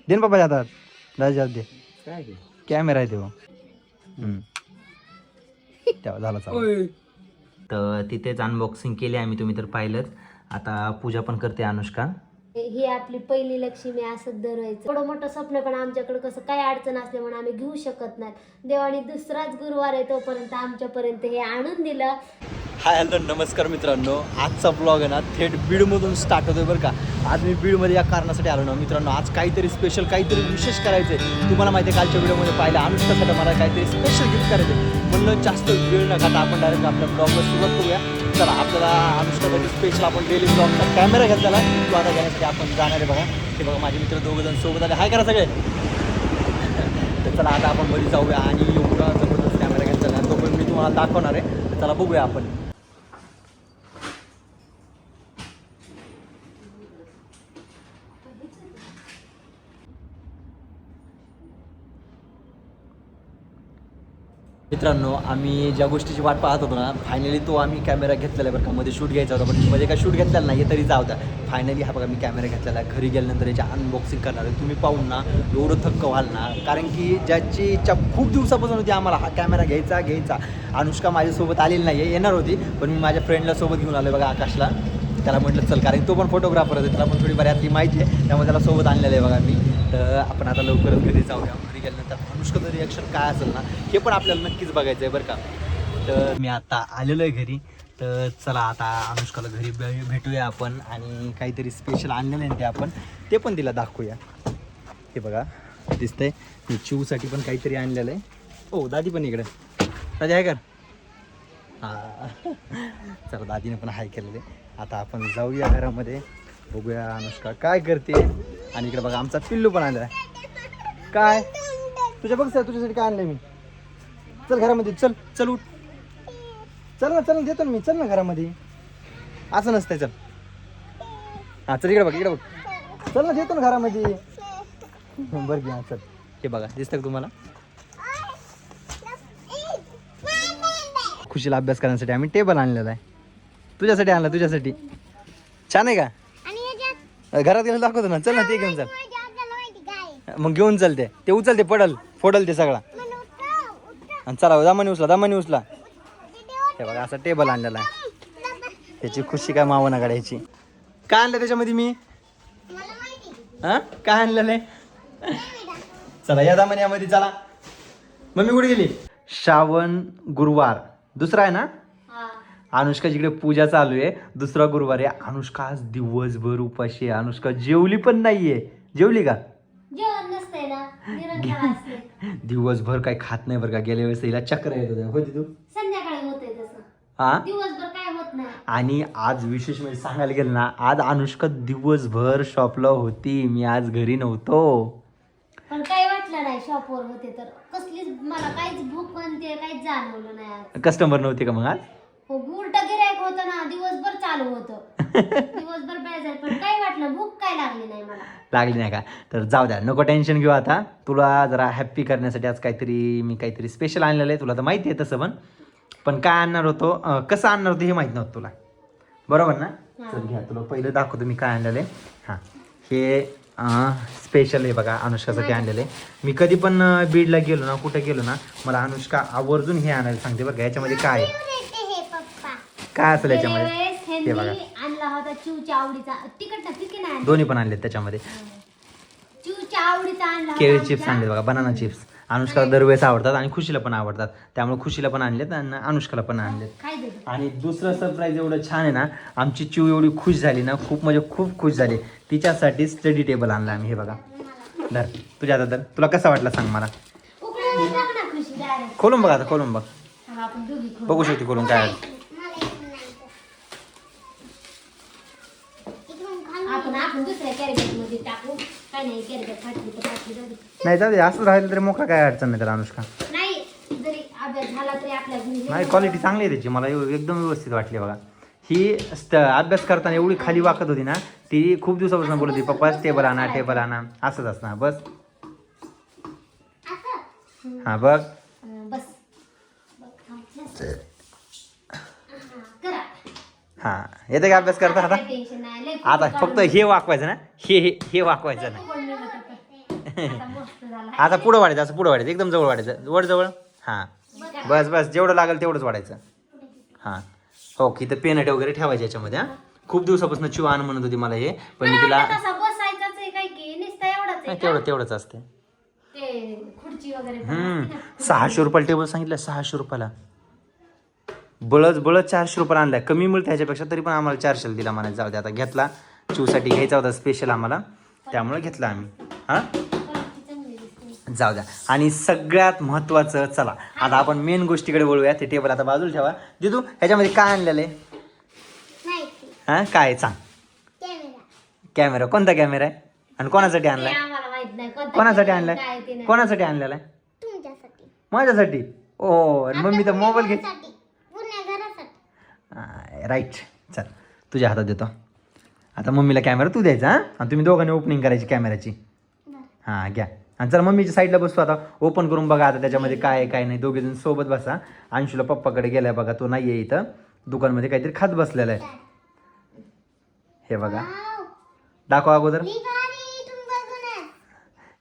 दे ना पप्पा हातात. दादा दे. काय ते कॅमेरा आहे तेव्हा. तेव्हा झाला चालू. तर तिथेच अनबॉक्सिंग केली आम्ही, तुम्ही तर पाहिलंच. आता पूजा पण करते अनुष्का. ही आपली पहिली लक्ष्मी असं धरायचं. थोडं मोठं स्वप्न पण आमच्याकडे कसं काही अडचण असते म्हणून आम्ही घेऊ शकत नाही. देवाने दुसराच गुरुवार आहे तोपर्यंत आमच्यापर्यंत हे आणून दिलं. हाय हॅलो नमस्कार मित्रांनो, आजचा ब्लॉग आहे ना थेट बीडमधून स्टार्ट होतोय बरं का. आज मी बीडमध्ये या कारणासाठी आलो ना मित्रांनो, आज काहीतरी स्पेशल, काहीतरी विशेष करायचं आहे. तुम्हाला माहिती आहे कालच्या व्हिडिओमध्ये पाहिलं अनुष्कासाठी मला काहीतरी स्पेशल गिफ्ट करायचं आहे. म्हणलं जास्त वेळ न घालता आपण डायरेक्ट आपल्या ब्लॉगला सुरुवात करूया. चला, आपल्याला अनुष्कासाठी स्पेशल आपण डेली ब्लॉगचा कॅमेरा घेतलेला तो आता घेण्यासाठी आपण जाणार आहे बघा. ते बघा माझे मित्र दोघंजण सोबत आले. हाय करा सगळे. तर चला आता आपण मध्ये जाऊया आणि एवढा जबरदस्त कॅमेरा घेतलेला तो पण मी तुम्हाला दाखवणार आहे. तर चला बघूया आपण. मित्रांनो, आम्ही ज्या गोष्टीची वाट पाहत होतो ना, फायनली तो आम्ही कॅमेरा घेतलेला आहे बरं का. मध्ये शूट घ्यायचा होता पण मध्ये काय शूट घेतलेला नाही आहे तरी जाऊ द्या. फायनली हा बघा मी कॅमेरा घेतलेला आहे. घरी गेल्यानंतर याची अनबॉक्सिंग करणार आहे. तुम्ही पाहून ना एवढं थक्क व्हाल ना, कारण की ज्याची इच्छा खूप दिवसापासून होती आम्हाला हा कॅमेरा घ्यायचा. अनुष्का माझ्यासोबत आलेली नाही आहे, येणार होती पण मी माझ्या फ्रेंडला सोबत घेऊन आलो बघा, आकाशला. त्याला म्हटलं चल, कारण तो पण फोटोग्राफर आहे, त्याला पण थोडी बऱ्यातली माहिती आहे, त्यामुळे त्याला सोबत आणलेलं आहे बघा मी. तर आपण आता लवकरच घरी जाऊया. घरी गेल्यानंतर अनुष्काचं रिॲक्शन काय असेल ना हे पण आपल्याला नक्कीच बघायचं आहे बरं का. तर मी आता आलेलो आहे घरी. तर चला आता अनुष्काला घरी भेटूया आपण आणि काहीतरी स्पेशल आणलेलं आहे ते पण तिला दाखवूया. हे बघा दिसतंय, मी चिवसाठी पण काहीतरी आणलेलं आहे. हो, दादी पण इकडे. दादी आहे कर. हां चला, दादीने पण हाय केलेलं आहे. आता आपण जाऊया घरामध्ये, बघूया अनुष्का काय करते. आणि इकडे बघा आमचा पिल्लू पण आलेला आहे. काय तुझ्या बघ सर, तुझ्यासाठी काय आणलंय मी. चल घरामध्ये, चल उठ, चल ना देतो ना मी, चल ना घरामध्ये. असं नसतंय, चल. हां चल, इकडे बघ, चल ना देतो ना घरामध्ये. बरं घ्या, चल. हे बघा दिसतं का तुम्हाला. खुशीला अभ्यास करण्यासाठी आम्ही टेबल आणलेला आहे. तुझ्यासाठी आणला, तुझ्यासाठी. छान आहे का. घरात गेलं दाखवतो ना, चल ना ते घेऊन चल. मग घेऊन चल, ते उचल, ते फोडल ते सगळा. आणि चला दामाने उचला. हे बघा असा टेबल आणलेला आहे. त्याची खुशी काय मावना काढायची. काय आणलं त्याच्यामध्ये मी, हा काय आणलेलं आहे. चला या दामाने यामध्ये, चला. मम्मी कुठे गेली. श्रावण गुरुवार दुसरा आहे ना. अनुष्का जिकडे पूजा चालू आहे, दुसरा गुरुवार आहे. अनुष्का आज दिवसभर उपाशी आहे. अनुष्का जेवली पण नाहीये. जेवली का. जेवण नसतंय ना, निरंकार असते. दिवसभर काही खात नाही बरं का. गेल्या वेळेस हिला चक्र येत होत्या, होती तू. संध्याकाळी होतंय तसं, हा दिवसभर काय होत नाही. आणि आज विशेष म्हणजे सांगायला गेलं ना, आज अनुष्का दिवसभर शॉपला होती. मी आज घरी नव्हतो. पण काही वाटलं नाही, शॉपवर होते तर कसलीच मला काहीच भूक पण ते काहीच जाणवलं नाही आज. कस्टमर नव्हते का मग आज. हो, उलटा गिरायक होतं ना, दिवसभर चालू होतं. दिवसभर बेजार, पण काही वाटलं भूक काय लागली नाही मला. लागली नाही का. तर जाऊ द्या, नको टेन्शन घेऊ. आता तुला जरा हॅप्पी करण्यासाठी आज मी काहीतरी स्पेशल आणलेलं आहे. तुला तर माहिती आहे तसं पण काय आणणार होतो, कसं आणणार होतो हे माहीत नव्हतं तुला, बरोबर ना. चल घ्या, तुला पहिलं दाखवतो मी काय आणलेलं आहे. हां, हे स्पेशल आहे बघा, अनुष्कासाठी आणलेलं आहे. मी कधी पण बीडला गेलो ना, कुठे गेलो ना, मला अनुष्का आवर्जून हे आणायला सांगते बरं का. याच्यामध्ये काय काय असेल याच्यामध्ये हे बघा. आणला होता चिवच्या आवडीचा, तिखट ना फिके नाही, दोन्ही पण आणलेत त्याच्यामध्ये. चिवच्या आवडीचा आणला, केळी चिप्स आणले बघा, बनाना चिप्स. अनुष्काला दरवेळेस आवडतात आणि खुशीला पण आवडतात, त्यामुळे खुशीला पण आणलेत आणि अनुष्काला पण आणलेत. आणि दुसरं सरप्राईज एवढं छान आहे ना, आमची चिव एवढी खुश झाली ना, खूप म्हणजे खूप खुश झाली. तिच्यासाठी स्टडी टेबल आणला आम्ही. हे बघा धर, तुझ्या आता धर. तुला कसा वाटला सांग मला. खोलून बघ, आता खोलून बघ, बघू शकते खोलून काय. नाही जाऊ दे, असं राहिलं तरी मोका काय अडचण नाही त्याला. अनुष्का नाही, क्वालिटी चांगली आहे त्याची, मला एकदम व्यवस्थित वाटली बघा. ही अभ्यास करताना एवढी खाली वाकत होती ना, ती खूप दिवसापासून बोलत होती पप्पा टेबल आणा असंच असणार. बस हां बघ. हां, येते का अभ्यास करता आता. आता फक्त हे वाकवायचं ना, हे वाकवायचं नाही. आता मस्त झाला आता पुढं वाढायचं, असं पुढं वाढायचं, एकदम जवळ वाढायचं, वर जवळ. हां बस बस, जेवढं लागेल तेवढंच वाढायचं. हां हो की, तर पेनट वगैरे ठेवायचे याच्यामध्ये. हां खूप दिवसापासून चिव आण म्हणत होती मला हे, पण मी तिला तसा बसायचाच आहे काय की नुसता एवढाच आहे का? तेवढंच असते. ते खुर्ची वगैरे पण असते ना. 600 रुपयाला टेबल सांगितलं, 600 रुपयाला. बळच 400 रुपयाला आणलाय, कमी मिळतं ह्याच्यापेक्षा, तरी पण आम्हाला 400 दिला म्हणायचं. जाऊ दे आता, घेतला चिवसाठी घ्यायचा होता स्पेशल आम्हाला, त्यामुळे घेतला आम्ही. हां क्वालिटी चांगली दिसते. जाऊ द्या. आणि सगळ्यात महत्त्वाचं, चला आता आपण मेन गोष्टीकडे बोलूया. ते टेबल आता बाजूला ठेवा. दिदू ह्याच्यामध्ये काय आणलेलं आहे? हां काय आहे? सांग. कॅमेरा. कोणता कॅमेरा आहे आणि कोणासाठी ते आणलाय? आम्हाला माहित नाही कोणासाठी काय आणलाय? ते नाही. कोणासाठी आणलेला आहे? माझ्यासाठी. ओ मम्मी तर मोबाईल घेत. राईट, चल तुझ्या हातात देतो. आता मम्मीला कॅमेरा तू द्यायचा. हां आणि तुम्ही दोघांनी ओपनिंग करायची कॅमेऱ्याची. हां घ्या. आणि चला मम्मीच्या साईडला बसतो आता, ओपन करून बघा आता त्याच्यामध्ये काय आहे काय नाही. दोघे जण सोबत बसा. अंशूला पप्पाकडे गेलाय बघा, तो नाही आहे इथं, दुकानमध्ये काहीतरी खात बसलेला आहे. हे बघा, दाखवा अगोदर.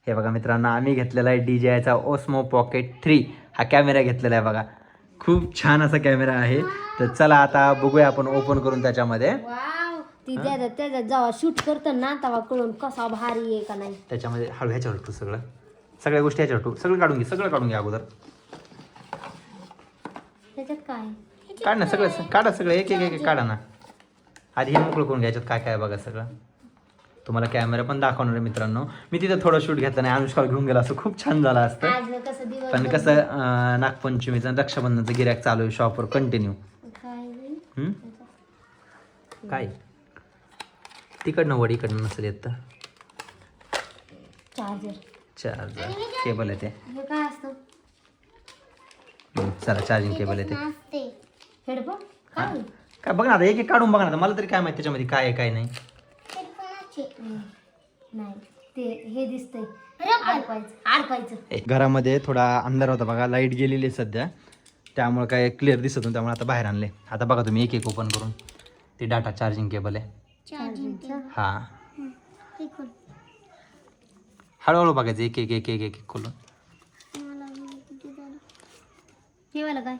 हे बघा मित्रांनो, आम्ही घेतलेला आहे DJIचा ओस्मो पॉकेट 3 हा कॅमेरा घेतलेला आहे बघा. खूप छान असा कॅमेरा आहे. तर चला आता बघूया आपण ओपन करून त्याच्यामध्ये. वाव, ती त्याच्यात जेव्हा शूट करतो ना तेव्हा कळून कसा भारी आहे का नाही. त्याच्यामध्ये हळू ह्याच्यावर ठेवू, सगळ्या गोष्टी ह्याच्यावर ठेवू. सगळं काढून घे अगोदर. त्याच्यात काय काढ ना सगळं, काढा सगळं, एक एक काढा ना. आधी हे मोकळं करून घ्यायच्यात काय काय बघा सगळं. तुम्हाला कॅमेरा पण दाखवणार आहे मित्रांनो. मी तिथं थोडं शूट घेतलं नाही, अनुष्काला घेऊन गेला असं खूप छान झालं असतं. आज कसं दिवस पण कसं नागपंचमीचं रक्षाबंधनचं गिऱ्हाईक चालू आहे शॉपवर कंटिन्यू. काय तिकडनं वड इकडनं नसेल येत तर. चार्जर केबल आहे ते. हे काय असतं? चला चार्जिंग केबल आहे ते. हेडफोन काय? काय बघ ना आता, एक एक काढून बघा ना. मला तरी काय माहिती त्याच्यामध्ये काय आहे काय नाही. नाही ते हे दिसतंय आडपायचं. घरामध्ये थोडा अंधार होता बघा, लाईट गेलेली आहे सध्या, त्यामुळे काय क्लिअर दिसत नाही, त्यामुळे आता बाहेर आणले. आता बघा तुम्ही एक एक ओपन करून. ते डाटा चार्जिंग केबल आहे. हा हळूहळू बघायचं, एक एक एक एक एक खोलून. काय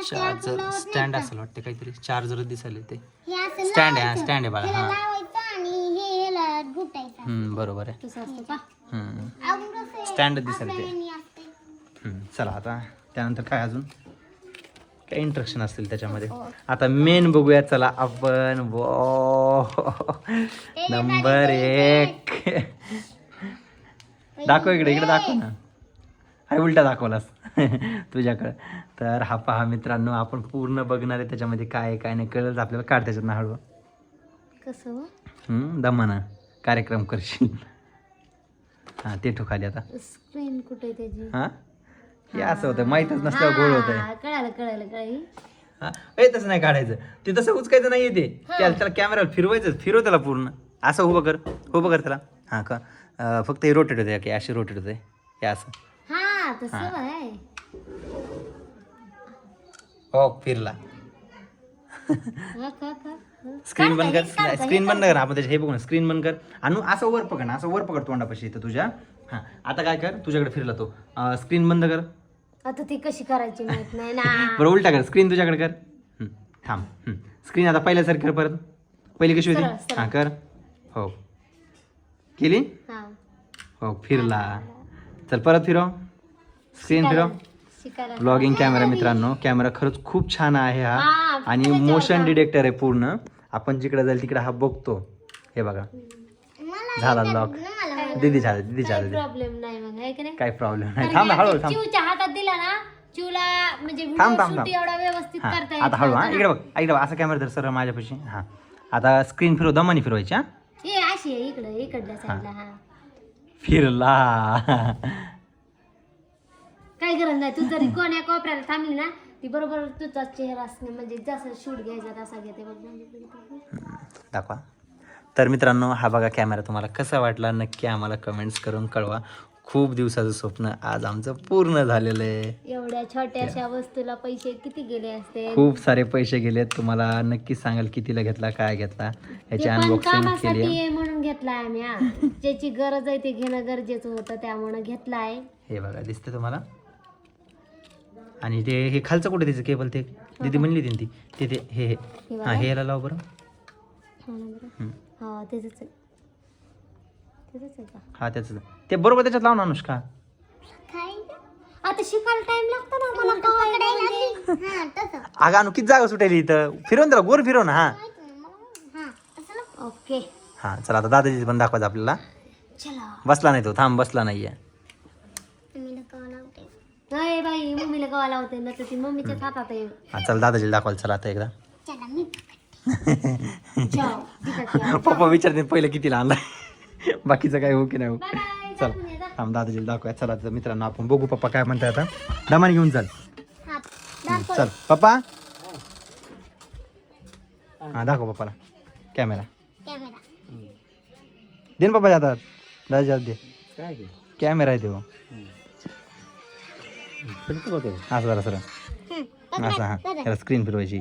चार्जर स्टँड असेल वाटते, काहीतरी चार्जर दिसायला ते. स्टँड आहे, स्टँड आहे बाळा. हा बरोबर आहे. स्टँड दिसायला ते. चला आता त्यानंतर काय अजून काय इंट्रक्शन असतील त्याच्यामध्ये. आता मेन बघूया चला आपण. नंबर 1 दाखव इकडे दाखव ना. अरे उलटा दाखवलास तुझ्याकडं. तर हा पहा मित्रांनो, आपण पूर्ण बघणार आहे त्याच्यामध्ये काय काय नाही. कळलं आपल्याला. काढ त्याच्यात ना हळू. कसं दमाना कार्यक्रम करशील. हां ते ठोकाली आता. स्क्रीन कुठे त्याची? हां हे असं होतं, माहीतच नसल्यावर गोळ होतंय. कळालं. हां तसं नाही काढायचं ते, तसं उचकायचं नाही ते. त्याला कॅमेरावर फिरव त्याला पूर्ण. असं उभं कर त्याला. हां का फक्त हे रोटेट होते की अशी रोटेट होते हे असं. हा तसं आहे. हो फिरला. स्क्रीन बंद कर. स्क्रीन बंद कर. आपण त्याचे हे बघू ना, स्क्रीन बंद कर. आणि असं वर पकड तोंडापाशी इथं तुझ्या. हां आता काय कर, तुझ्याकडे फिरला तो. स्क्रीन बंद कर. आता ती कशी करायची माहित नाही ना. बरं उलटा कर, स्क्रीन तुझ्याकडे कर. थांब. स्क्रीन आता पहिल्यासारखी कर परत. पहिली कशी होती? हां कर. हो केली. हो फिरला. चल परत फिरव. स्क्रीन फिरव. ब्लॉगिंग कॅमेरा मित्रांनो, कॅमेरा खरंच खूप छान आहे हा. आणि मोशन डिटेक्टर आहे पूर्ण. आपण जिकडे जाईल तिकडे हा बघतो. हे बघा झाला लॉक. दीदी प्रॉब्लेम नाही मग आहे की नाही? काय प्रॉब्लेम नाही. थांब हळू. चिवच्या हातात दिला ना, चिवला म्हणजे थांब. एवढा व्यवस्थित करता येत आता हळू. हा इकडे बघ असा कॅमेरा धर सर माझ्यापाशी. हां आता स्क्रीन फिरव, दमानी फिरवायची. हा हे अशी आहे इकडल्या साईडला. हा फिरला. काय गरज नाही. तू जरी कोण्या कोपऱ्याला थांबली ना, ती बरोबर तुझा चेहरा असणे म्हणजे जसं शूट घ्यायचा तसा घेते. दाखवा. तर मित्रांनो हा बघा कॅमेरा तुम्हाला कसा वाटला नक्की आम्हाला कमेंट्स करून कळवा. खूप दिवसाचं स्वप्न आज आमचं पूर्ण झालेलं आहे. एवढ्या छोट्याशा वस्तूला पैसे किती गेले असते. खूप सारे पैसे गेलेत. तुम्हाला नक्कीच सांगाल कितीला घेतला, काय घेतला, याची अनबॉक्सिंग केली कामासाठी आहे. आहे म्हणून घेतलाय आम्ही हा. ज्याची गरज आहे ते घेणं गरजेचं होतं त्यामुळे घेतलाय. हे बघा दिसते तुम्हाला. आणि ते हे खालचं कुठे त्याचं केबल ते दीदी म्हणली होती ना ती ते हे हा हे याला लाव बरं. हा त्याच आहे. त्याचंच आहे का? हा त्याचं ते बरोबर त्याच्यात लावून अनुष्का. आता शिकायला टाइम लागतो ना मला कळायला. अगं अनु किती जागा सुटायली इथं. फिरवून त्याला गोर फिरव ना. हा ओके हा चला आता दादाजी पण दाखवायचं आपल्याला. चला बसला नाही तो, थांब बसला नाहीये. नाही बाई मम्मीला गवा लावते ना तर ती मम्मीच्याच हातात आहे. हा चल दादाजी दाखवायला चला आता एकदा. जाओ, तिथं या. पप्पा विचारते पहिलं कितीला आणलाय. बाकीचं काय हो की नाही हो. बाय बाय, चल दाखवून ये, जा. थांब दादाजी दाखवाय. चला तर मित्रांनो आपण बघू पप्पा काय म्हणताय आता. दमान घेऊन चल. चल पप्पा. हा दाखव पप्पाला कॅमेरा. दे ना पप्पा हातात. दादाजी हात दे. कॅमेरा आहे तो. असं जरा सर असं हा त्याला स्क्रीन फिरवायची.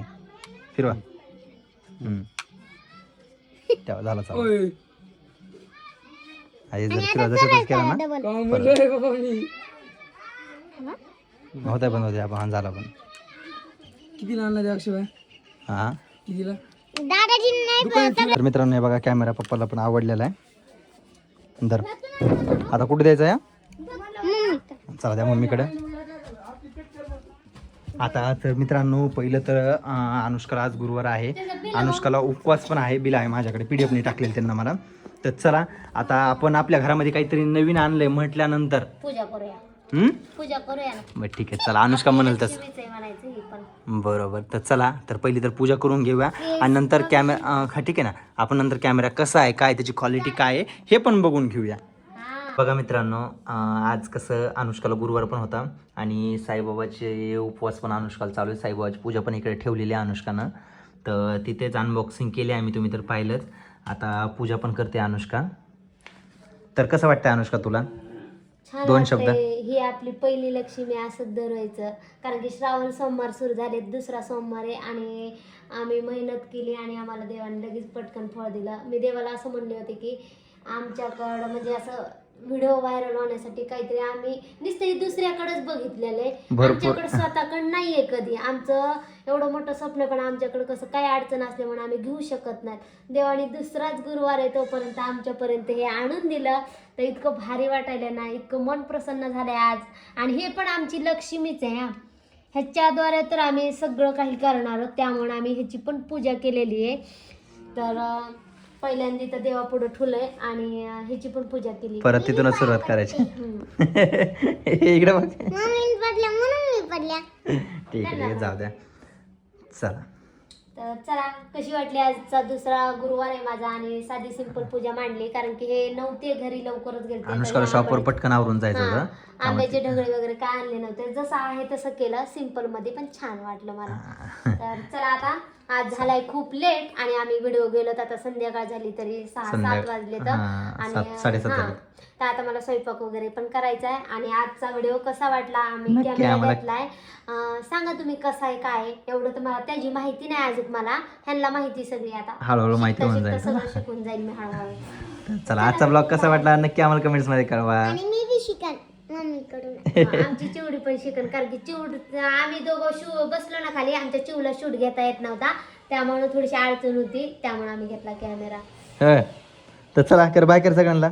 फिरवा. तेव्हा झाला चालू. जर फिरवा जसं तसं केलं ना होत्या पण होत्या. आपण झाला पण किती आणला त्या अक्षय हा. कितीला? तर मित्रांनो हे बघा कॅमेरा पप्पाला पण आवडलेला आहे. धर आता कुठे द्यायचा या. चला द्या मम्मीकडे. आता तर मित्रांनो पहिलं तर अनुष्काला आज गुरुवार आहे. अनुष्काला उपवास पण आहे. बिल आहे माझ्याकडे PDF ने टाकलेलं त्यांना मला. तर चला आता आपण आपल्या घरामध्ये काहीतरी नवीन आणलंय म्हटल्यानंतर पूजा करूया. पूजा करूया ना. बरं ठीक आहे चला. अनुष्का म्हणाल तसं लक्ष्मीचं आहे म्हणायचं हे पण. बरोबर. तर चला तर पहिली तर पूजा करून घेऊया आणि नंतर कॅमेरा ठीक आहे ना. आपण नंतर कॅमेरा कसा आहे, काय त्याची क्वालिटी काय आहे हे पण बघून घेऊया. बघा मित्रांनो आज कसं अनुष्काला गुरुवार पण होता आणि साईबाबाचे उपवास पण अनुष्काला चालू आहे. साईबाबाची पूजा पण इकडे ठेवलेली आहे अनुष्कानं. तर तिथेच अनबॉक्सिंग केली आम्ही, तुम्ही तर पाहिलंच. आता पूजा पण करते अनुष्का. तर कसं वाटतं अनुष्का तुला? छान दोन वाटतंय. शब्द. ही आपली पहिली लक्ष्मी असं दरवायचं. कारण की श्रावण सोमवार सुरू झाले, दुसरा सोमवार आहे आणि आम्ही मेहनत केली आणि आम्हाला देवाने लगेच पटकन फळ दिलं. मी देवाला असं म्हणले होते की आमच्याकडं म्हणजे असं व्हिडिओ व्हायरल होण्यासाठी काहीतरी आम्ही नुसतं दुसऱ्याकडेच बघितलेलं आहे. आमच्याकडे स्वतःकडे नाहीये कधी. आमचं एवढं मोठं स्वप्न पण आमच्याकडे कसं काही अडचण असले म्हणून आम्ही घेऊ शकत नाही. देवाने दुसराच गुरुवार आहे तोपर्यंत आमच्यापर्यंत हे आणून दिलं तर इतकं भारी वाटायला ना. इतकं मन प्रसन्न झालंय आज. आणि हे पण आमची लक्ष्मीच आहे हा. ह्याच्याद्वारे तर आम्ही सगळं काही करणार आहोत. त्यामुळे आम्ही ह्याची पण पूजा केलेली आहे. तर पहिल्यांदा तर देवापुढे ठुलंय आणि ह्याची पण पूजा केली. परत तिथूनच सुरुवात करायची. इकडे बघ. ठीक आहे जाऊ द्या. चला तर चला कशी वाटली आजचा दुसरा गुरुवार आहे माझा आणि साधी सिंपल पूजा मांडली. कारण की हे नव्हते घरी, लवकरच गेले. अनुष्काला शॉपवर पटकन आवरून जायचं होतं. आंब्याचे ढगळे वगैरे काय आणले नव्हते. जसं आहे तसं केलं सिंपल मध्ये, पण छान वाटलं मला. तर चला आता आज झालाय खूप लेट आणि आम्ही व्हिडिओ गेलो तर आता संध्याकाळ झाली तरी 6-7 वाजले तर आणि 7:30 हा. झाले. तर आता मला स्वयंपाक वगैरे पण करायचा आहे. आणि आजचा व्हिडिओ कसा वाटला, आम्ही नक्की कॅमेरा आम्हाला- घेतलाय, सांगा तुम्ही कसा आहे काय आहे. एवढं तर मला त्याची माहिती नाही अजून. मला ह्यांना माहिती सगळी आता हळूहळू माहिती होऊन शिकता जाईल. शिकता सगळं शिकून जाईल मी हळूहळू. चला आजचा ब्लॉग कसा वाटला नक्की आम्हाला कमेंट्स मध्ये कळवा. आमची चिवडी पण शिकन. कारण की चिवड आम्ही दोघं बसलो ना खाली, आमच्या चिवला शूट घेता येत नव्हता त्यामुळे थोडीशी अडचण होती. त्यामुळे आम्ही घेतला कॅमेरा. तर चला कर बाय कर सगळ्यांना.